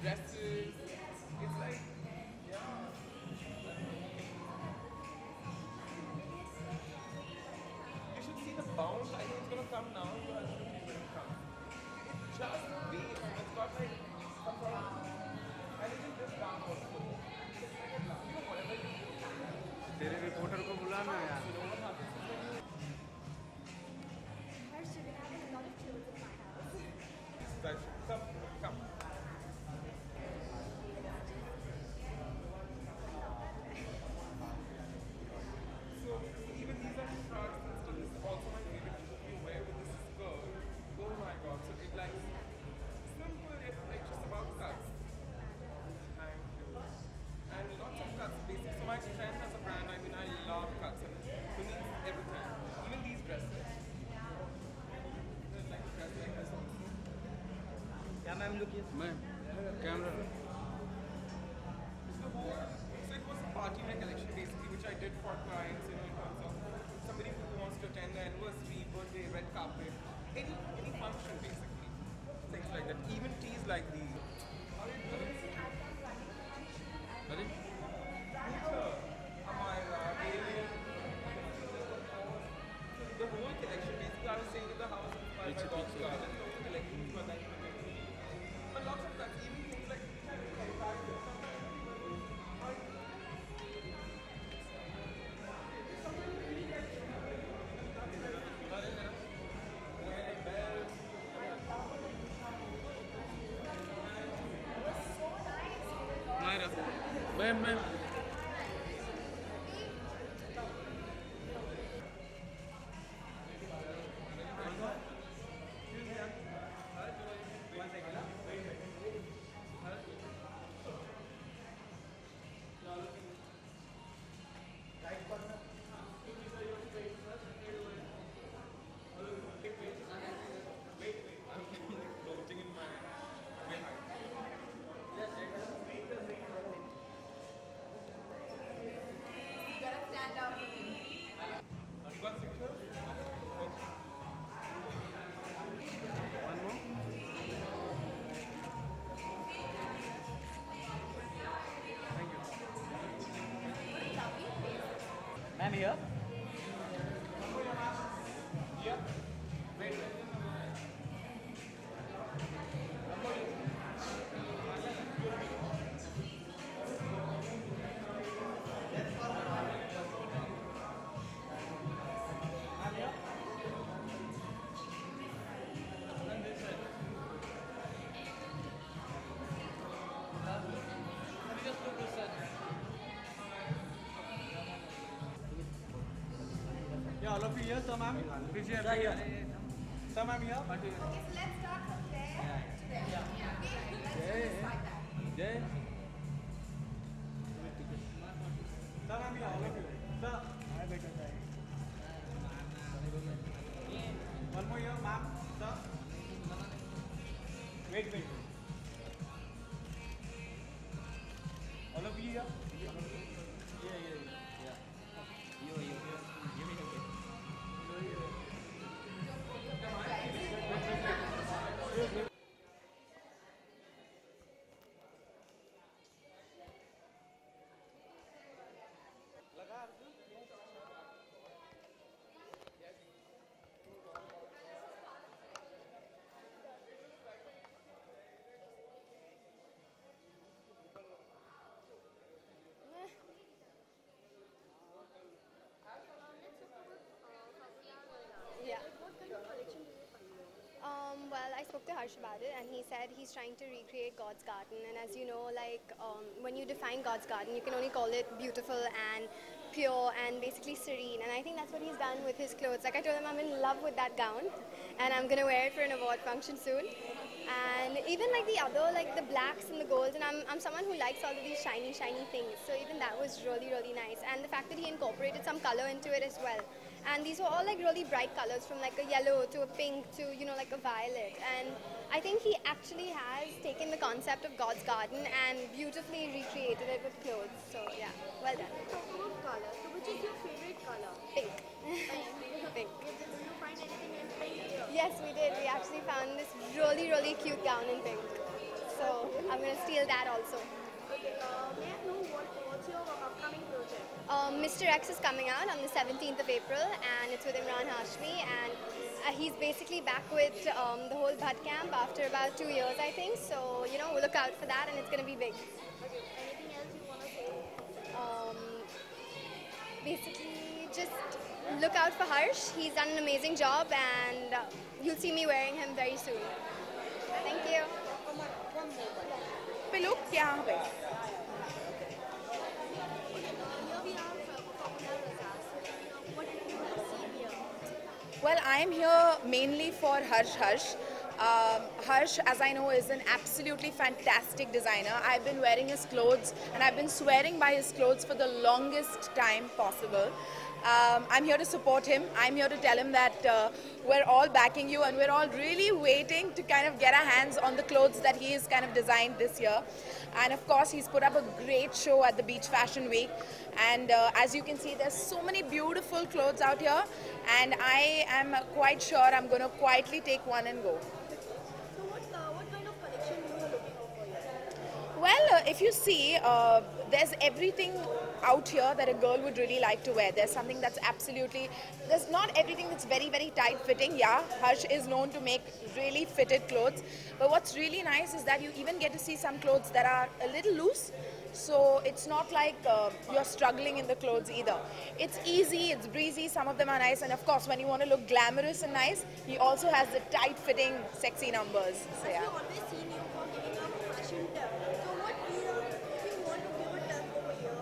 Dresses, it's like, yeah. You should see the bounce. I know it's gonna come now, but I don't know when it comes. It just waves. It's got like some sort of, and it is just down also. It's like a, whatever you do. तेरे reporter को बुलाना यार. You know what happens is when you. Harsh, you're having a lot of clothes in my house. Come. So even these are shorts and stuff. This is also my favorite look you wear with this skirt. Oh my god! So it like simple yet like just about cuts. Thank you. And lots of cuts. Basically, so my strength as a brand. I mean, I love cuts and for me, everything. Even these dresses. There's like a dress like this also. क्या ma'am look मैं camera. So it was a party wear collection basically, which I did for clients, you know, in terms of somebody who wants to attend the anniversary, birthday, red carpet, any function basically, things like that. Even teas like these. अरे Amira, Alien, the whole collection basically. I was saying in the house inspired by God's Garden, the whole collection was like, but lots of that, even things like ma'am floating in my height. You gotta stand out. You got pictures? one more. Thank you. Ma'am here. Yeah. Wait. Yeah, all of you here, sir, ma'am. Please here. Sir, here. Sir, ma'am here. Okay, so let's start from there to there. Yeah. Okay, let's do this like that. Jay. Sir, ma'am here, all of you. Sir. One more here, ma'am. Sir. Wait. All of you here. Yeah. You. Give me okay. Yeah. Well, I spoke to Harsh about it, and he said he's trying to recreate God's garden. And as you know, like when you define God's garden, you can only call it beautiful and pure and basically serene. And I think that's what he's done with his clothes. Like I told him, I'm in love with that gown, and I'm gonna wear it for an award function soon. And even like the other, like the blacks and the golds, and I'm someone who likes all of these shiny things. So even that was really nice. And the fact that he incorporated some color into it as well. And these were all like really bright colors, from like a yellow to a pink to, you know, like a violet. And I think he actually has taken the concept of God's garden and beautifully recreated it with clothes. So yeah, well done. So about color, so which is your favorite color? Pink. Pink. Did you find anything in pink here? Yes, we did. We actually found this really, really cute gown in pink. So I'm going to steal that also. Okay, may I know what's your upcoming project? Mr. X is coming out on the 17th of April, and it's with Imran Hashmi, and he's basically back with the whole Bhatt camp after about 2 years, I think. So, you know, we'll look out for that, and it's going to be big. Okay, anything else you want to say? Basically, just look out for Harsh. He's done an amazing job, and you'll see me wearing him very soon. Thank you. पे लोग क्या पे Here we are for Hunar Bazaar. So, what did you want to see here? Well, I am here mainly for Harsh. Harsh, as I know, is an absolutely fantastic designer. I've been wearing his clothes and I've been swearing by his clothes for the longest time possible. I'm here to support him. I'm here to tell him that we're all backing you and we're all really waiting to kind of get our hands on the clothes that he has kind of designed this year. And of course, he's put up a great show at the Beach Fashion Week. And as you can see, there's so many beautiful clothes out here. And I am quite sure I'm going to quietly take one and go. So, what kind of collection you are looking out for here? Well, if you see, there's everything out here that a girl would really like to wear. There's something that's absolutely, there's not everything that's very, very tight fitting. Yeah, Harsh is known to make really fitted clothes. But what's really nice is that you even get to see some clothes that are a little loose. So it's not like you're struggling in the clothes either. It's easy, it's breezy, some of them are nice. And of course, when you want to look glamorous and nice, he also has the tight fitting, sexy numbers. So yeah. I've always seen you for giving a fashion tip. So, what if you want to give a tip over here?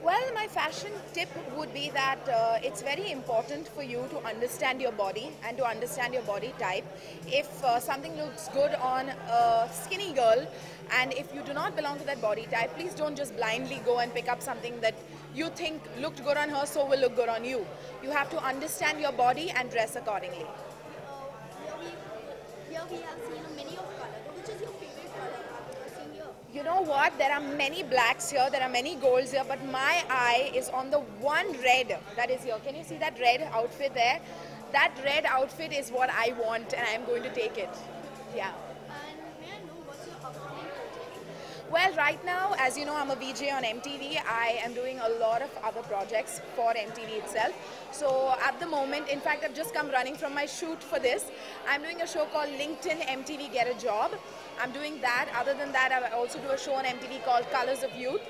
Well, my fashion tip would be that it's very important for you to understand your body and to understand your body type. If something looks good on a skinny girl and if you do not belong to that body type, please don't just blindly go and pick up something that you think looked good on her, so will look good on you. You have to understand your body and dress accordingly. Here we have seen many of color. So, which is your favorite color you have seen here? You know what? There are many blacks here, there are many golds here, but my eye is on the one red that is here. Can you see that red outfit there? That red outfit is what I want and I'm going to take it. Yeah. And may I know what's your upcoming project? Well, right now, as you know, I'm a VJ on MTV. I am doing a lot of other projects for MTV itself. So at the moment, in fact, I've just come running from my shoot for this. I'm doing a show called LinkedIn MTV Get a Job. I'm doing that. Other than that, I also do a show on MTV called Colors of Youth.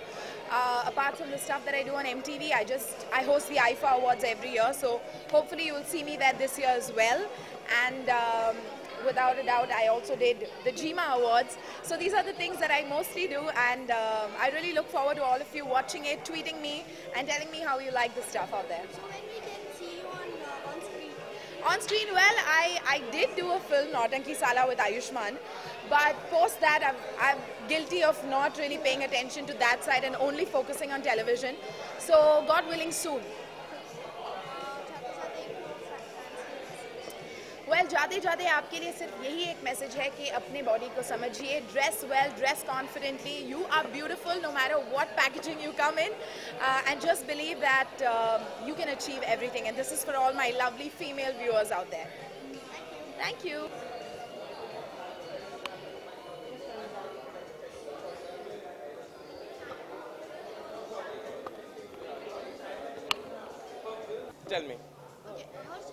Apart from the stuff that I do on MTV, I host the IFA Awards every year. So hopefully you will see me there this year as well. And without a doubt, I also did the GMA Awards. So these are the things that I mostly do, and I really look forward to all of you watching it, tweeting me, and telling me how you like the stuff out there. So, when we can see you on screen? On screen, well, I did do a film, Nautanki Sala, with Ayushmann, but post that, I'm guilty of not really paying attention to that side and only focusing on television. So, God willing, soon. Well जाते जाते आपके लिए सिर्फ यही एक message है कि अपने बॉडी को समझिए, dress well, dress confidently, you are beautiful no matter what packaging you come in and just believe that you can achieve everything and this is for all my lovely female viewers out there. Thank you. Tell me. Harsh,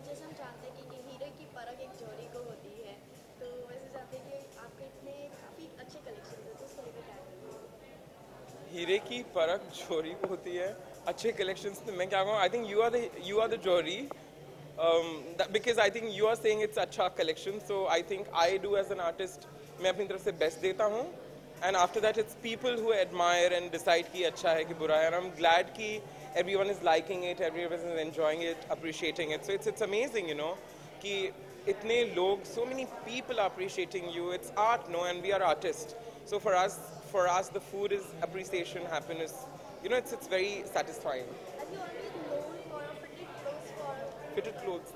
जैसे हम जानते हैं कि हीरे की परख एक जोड़ी को होती है, तो वैसे जानते हैं कि आपके इतने काफ़ी अच्छे कलेक्शन है, तो उसको लेकर क्या करेंगे? हीरे की परख जोरी को होती है. अच्छे कलेक्शंस तो मैं क्या कहूँ, I think you are the जोरी, because I think you are saying it's अच्छा collection, so I think I do as an artist, मैं अपनी तरफ से best देता हूँ, and after that it's people who admire and decide कि अच्छा है कि बुरा है, and I'm glad कि everyone is liking it, everyone is enjoying it, appreciating it, so it's amazing, you know, कि इतने लोग, so many people are appreciating you. It's art, no, and we are artists, so for us the food is appreciation, happiness, you know, it's very satisfying. Have you always known for fitted clothes for? Fitted clothes,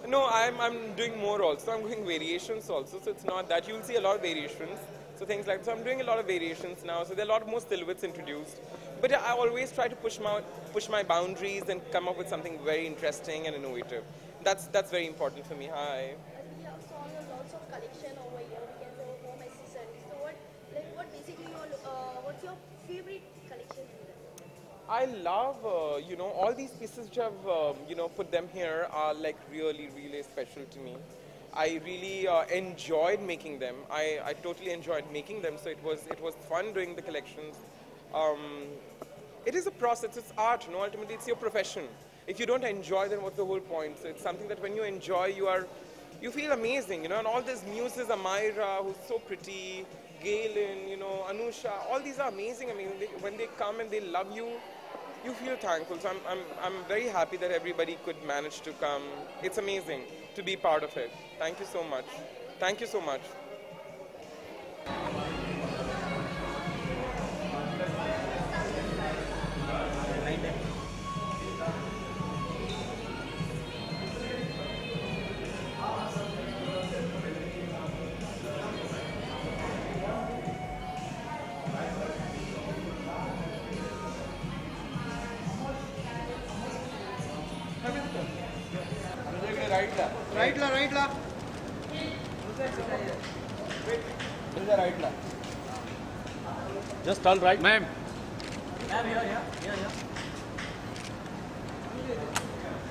No, I'm doing more also. I'm doing variations also. So it's not that. You'll see a lot of variations. So things like, so I'm doing a lot of variations now. So there are a lot more silhouettes introduced. But I always try to push my boundaries and come up with something very interesting and innovative. That's very important for me. Hi. We have saw lots of collection over here. We can say home accessories. So what basically what's your favorite collection in this? I love, all these pieces which I've, put them here are like really, really special to me. I really enjoyed making them. I totally enjoyed making them. So it was fun doing the collections. It is a process. It's art. Ultimately, it's your profession. If you don't enjoy, then what's the whole point? So it's something that when you enjoy, you feel amazing. And all these muses, Amira, who's so pretty, Galen, Anusha, all these are amazing. I mean, when they come and they love you, you feel thankful. So I'm very happy that everybody could manage to come. It's amazing to be part of it. Thank you so much. Thank you so much. Right la. Just turn right. Ma'am.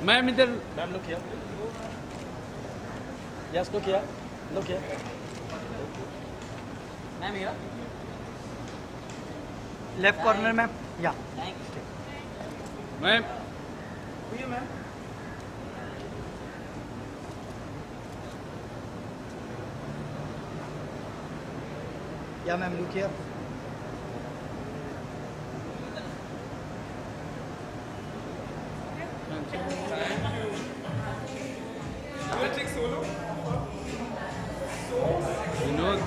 Ma'am, इधर. Ma'am, look here. Yes, look here. Look here. Ma'am here. Left corner, ma'am. Yeah. Ma'am. To you, ma'am. Yeah, ma'am. Look here. You want to take solo? Vinod.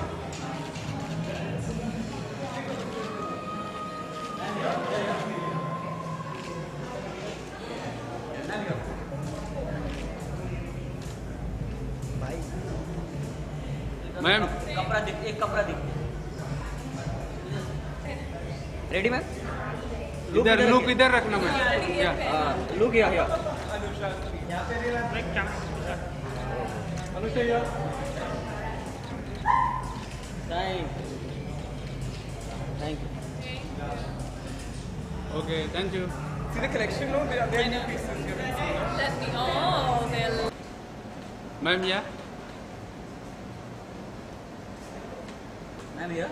Ma'am एक कपड़ा दिख ready ma'am इधर look इधर रखना ma'am या look या Anushka thank you okay thank you See the collection? No, they're new pieces. You haven't seen, no? Ma'am या ma'am here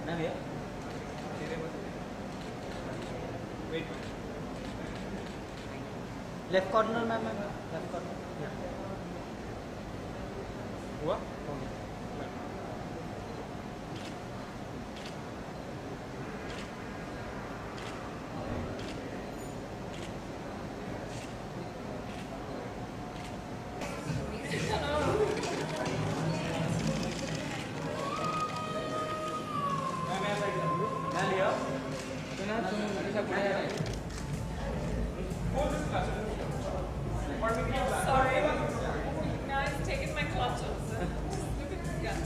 ma'am here left corner ma'am left corner हुआ? Sorry. Now it's taken my clutches. Look at yeah.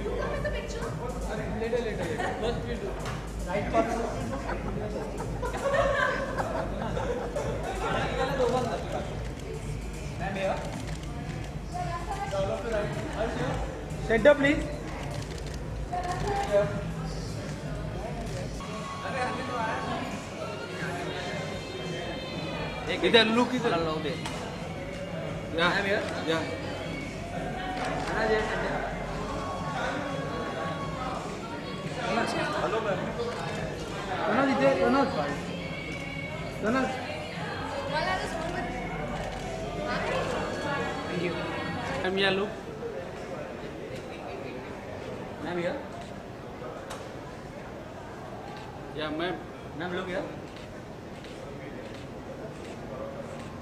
Look at the picture. Right corner ma'am here centre please इधर look इधर या ma'am here या hello ma'am तनज इथे तनज तनज thank you ma'am या look ma'am here या ma'am ma'am लोग here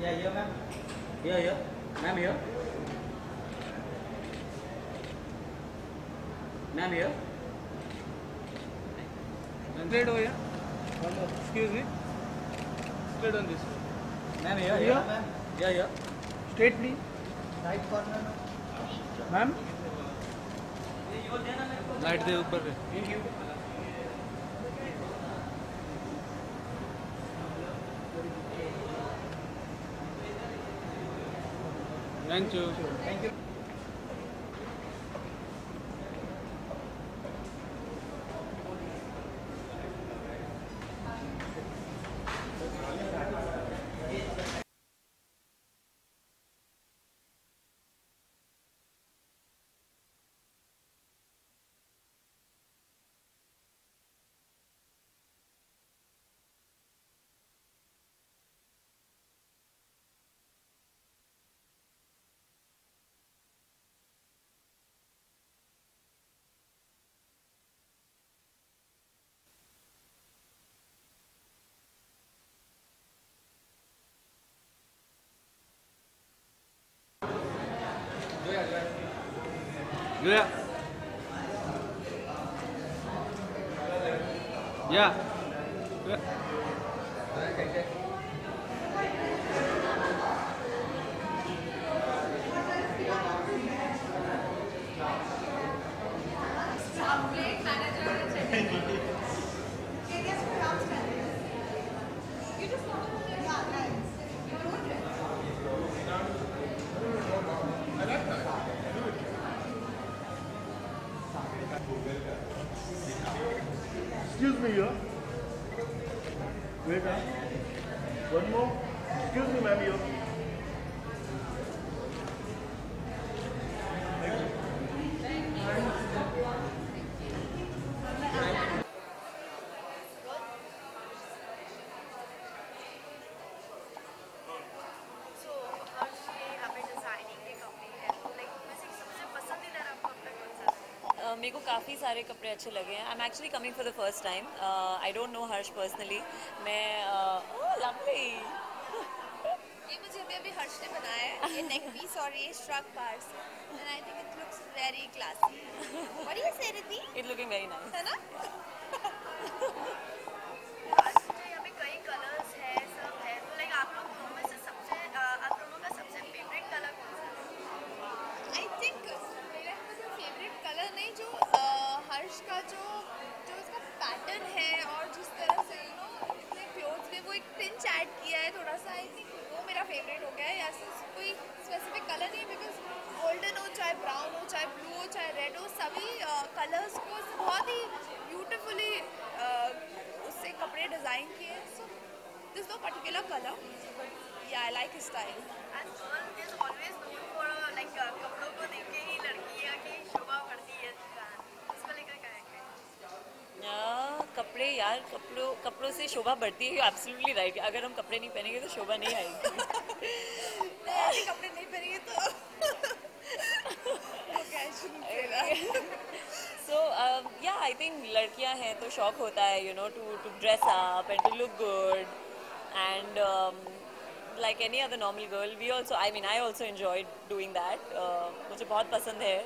या here ma'am here ma'am here ma'am here Straight over here. Excuse me. Straight on this. Ma'am, here, Here? ma'am. Yeah, yeah. Straight, please. Right corner, Ma'am. Light दे ऊपर पे thank you Thank you. Yeah. Yeah. Excuse me, here. Wait, one more. Excuse me, ma'am, here. So, हर्ष के यहाँ पे designing के कपड़े हैं तो लाइक वैसे सबसे पसंदीदा आपको अब तक कौन सा लगा? मेरे को काफ़ी सारे कपड़े अच्छे लगे हैं. I am actually coming for the first time. I don't know Harsh personally. मैं लवली. ये मुझे अभी अभी हर्ष ने बनाया है, ये नेक पीस और ये shrug parts, and I think it looks very classy. What do you say Riddhi? It looking very nice. है ना? आज तो यहाँ पे कई कलर्स है सब है तो लाइक आप लोग दोनों में से सबसे आप दोनों का सबसे फेवरेट कलर कौन सा है? आई थिंक मेरा मतलब फेवरेट कलर नहीं, जो हर्ष का जो इसका पैटर्न है और जिस तरह से यू नो इसने क्लोथ्स में वो एक पिंच ऐड किया है थोड़ा सा, आई थिंक वो मेरा फेवरेट हो गया है. ऐसा कोई स्पेसिफिक कलर नहीं, बिकॉज गोल्डन हो चाहे ब्राउन हो चाहे ब्लू हो चाहे रेड हो, सभी कलर्स को बहुत ही ब्यूटिफुली उससे कपड़े डिज़ाइन किए. So this no particular colour, या I like his style. And girl is always known for like कपड़ों को देख के ही लड़कियाँ की शोभा बढ़ती है. इसको लेकर क्या है? कपड़े यार, कपड़ों से शोभा बढ़ती है. Absolutely right. अगर हम कपड़े नहीं पहनेंगे तो शोभा नहीं आएगी. ऐसे कपड़े नहीं पहनेंगे तो okay, I shouldn't say that. So yeah, I think लड़कियां हैं तो शौक होता है, you know, to dress up and to look good, and like any other normal girl, I also enjoyed doing that. मुझे बहुत पसंद है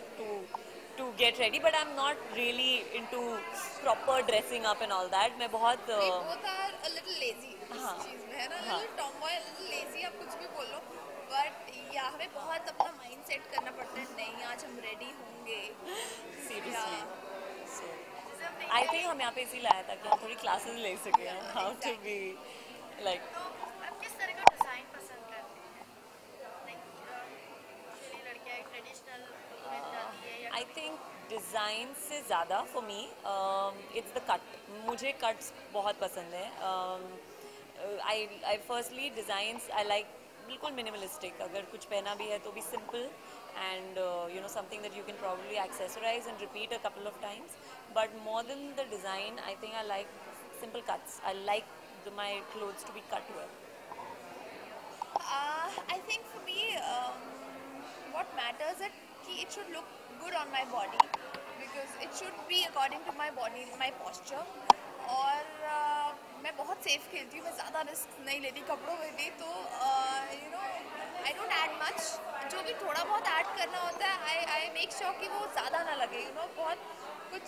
to get ready, but I'm not really into proper dressing up and all that. मैं बहुत We both are a little lazy इस हाँ. चीज में, है ना? हाँ. Little tomboy, little lazy, आप कुछ भी बोलो, but या हमें बहुत अपना माइंड सेट करना पड़ता है. नहीं, आज हम रेडी होंगे. seriously. So जैसे हम I think हम यहाँ पे इसीलिए आए ताकि हम थोड़ी classes ले सकें how to be like. तो आप किस तरह का डिजाइन पसंद करते हैं? लाइक यूजुअली लड़कियाँ ट्रेडिशनल में जाती है या I think डिज़ाइन से ज़्यादा for me it's the cut. मुझे cuts बहुत पसंद है. I firstly designs I like बिल्कुल minimalistic. अगर कुछ पहना भी है तो भी simple and you know, something that you can probably accessorize and repeat a couple of times. But more than the design, I think I like simple cuts. I like my clothes to be cut well. I think for me, what matters is that it should look good on my body, because it should be according to my body, my posture. और मैं बहुत safe खेलती हूँ, मैं ज़्यादा risk नहीं लेती कपड़ों में भी. तो you know I don't add much. जो भी थोड़ा बहुत ऐड करना होता है आई मेक श्योर कि वो ज़्यादा ना लगे, यू नो, बहुत कुछ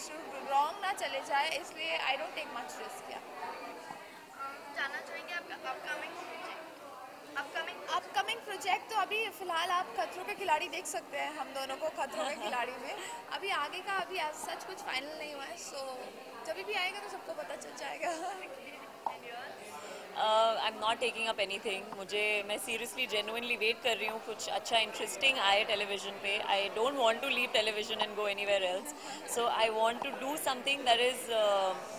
रॉन्ग ना चले जाए, इसलिए I don't take much risk. या जानना चाहेंगे आप अपकमिंग प्रोजेक्ट तो अभी फिलहाल आप खतरों के खिलाड़ी देख सकते हैं हम दोनों को खतरों के खिलाड़ी में. अभी आगे का अभी सच कुछ फाइनल नहीं हुआ है, सो जब भी आएगा तो सबको पता चल जाएगा. I am not taking up anything. मैं सीरियसली जेन्युइनली वेट कर रही हूँ कुछ अच्छा इंटरेस्टिंग आए टेलीविजन पे. I don't want to leave television and go anywhere else. So I want to do something that is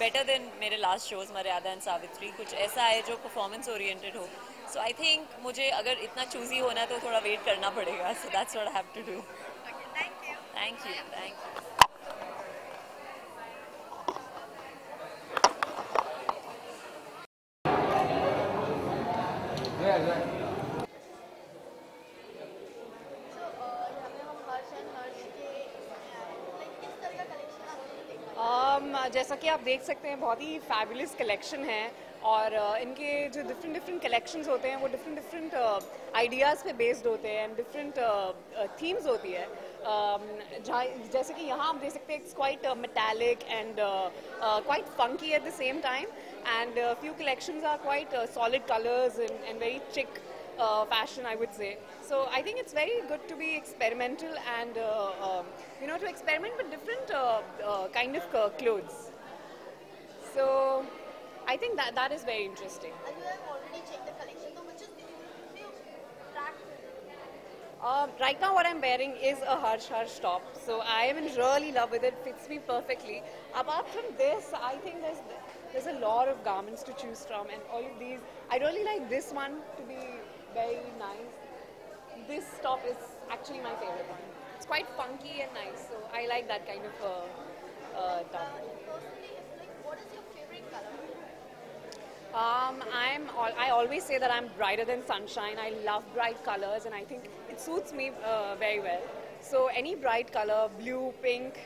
better than मेरे last shows Maryada and Savitri. कुछ ऐसा है जो परफॉर्मेंस ओरिएंटेड हो. सो आई थिंक मुझे अगर इतना चूजी होना है तो थोड़ा वेट करना पड़ेगा. So that's what I have to do. Thank you. जैसा कि आप देख सकते हैं बहुत ही फैबुलस कलेक्शन है और इनके जो डिफरेंट कलेक्शंस होते हैं वो डिफरेंट आइडियाज़ पे बेस्ड होते हैं एंड डिफरेंट थीम्स होती है. जहाँ जैसे कि यहाँ आप देख सकते हैं it's quite metallic and quite funky at the same time and few collections are quite solid colours and very chic fashion, I would say. So I think it's very good to be experimental and to experiment with different kind of clothes. So I think that is very interesting. And you have already checked the collection, so which is right now what I'm wearing is a Harsh top. So I am in really love with it. Fits me perfectly. Apart from this, I think there's a lot of garments to choose from, and all of these. I really like this one to be very nice. This top is actually my favorite one. It's quite funky and nice, so I like that kind of top. personally, what is your favorite color? I always say that I'm brighter than sunshine. I love bright colors, and I think it suits me very well. So any bright color, blue, pink,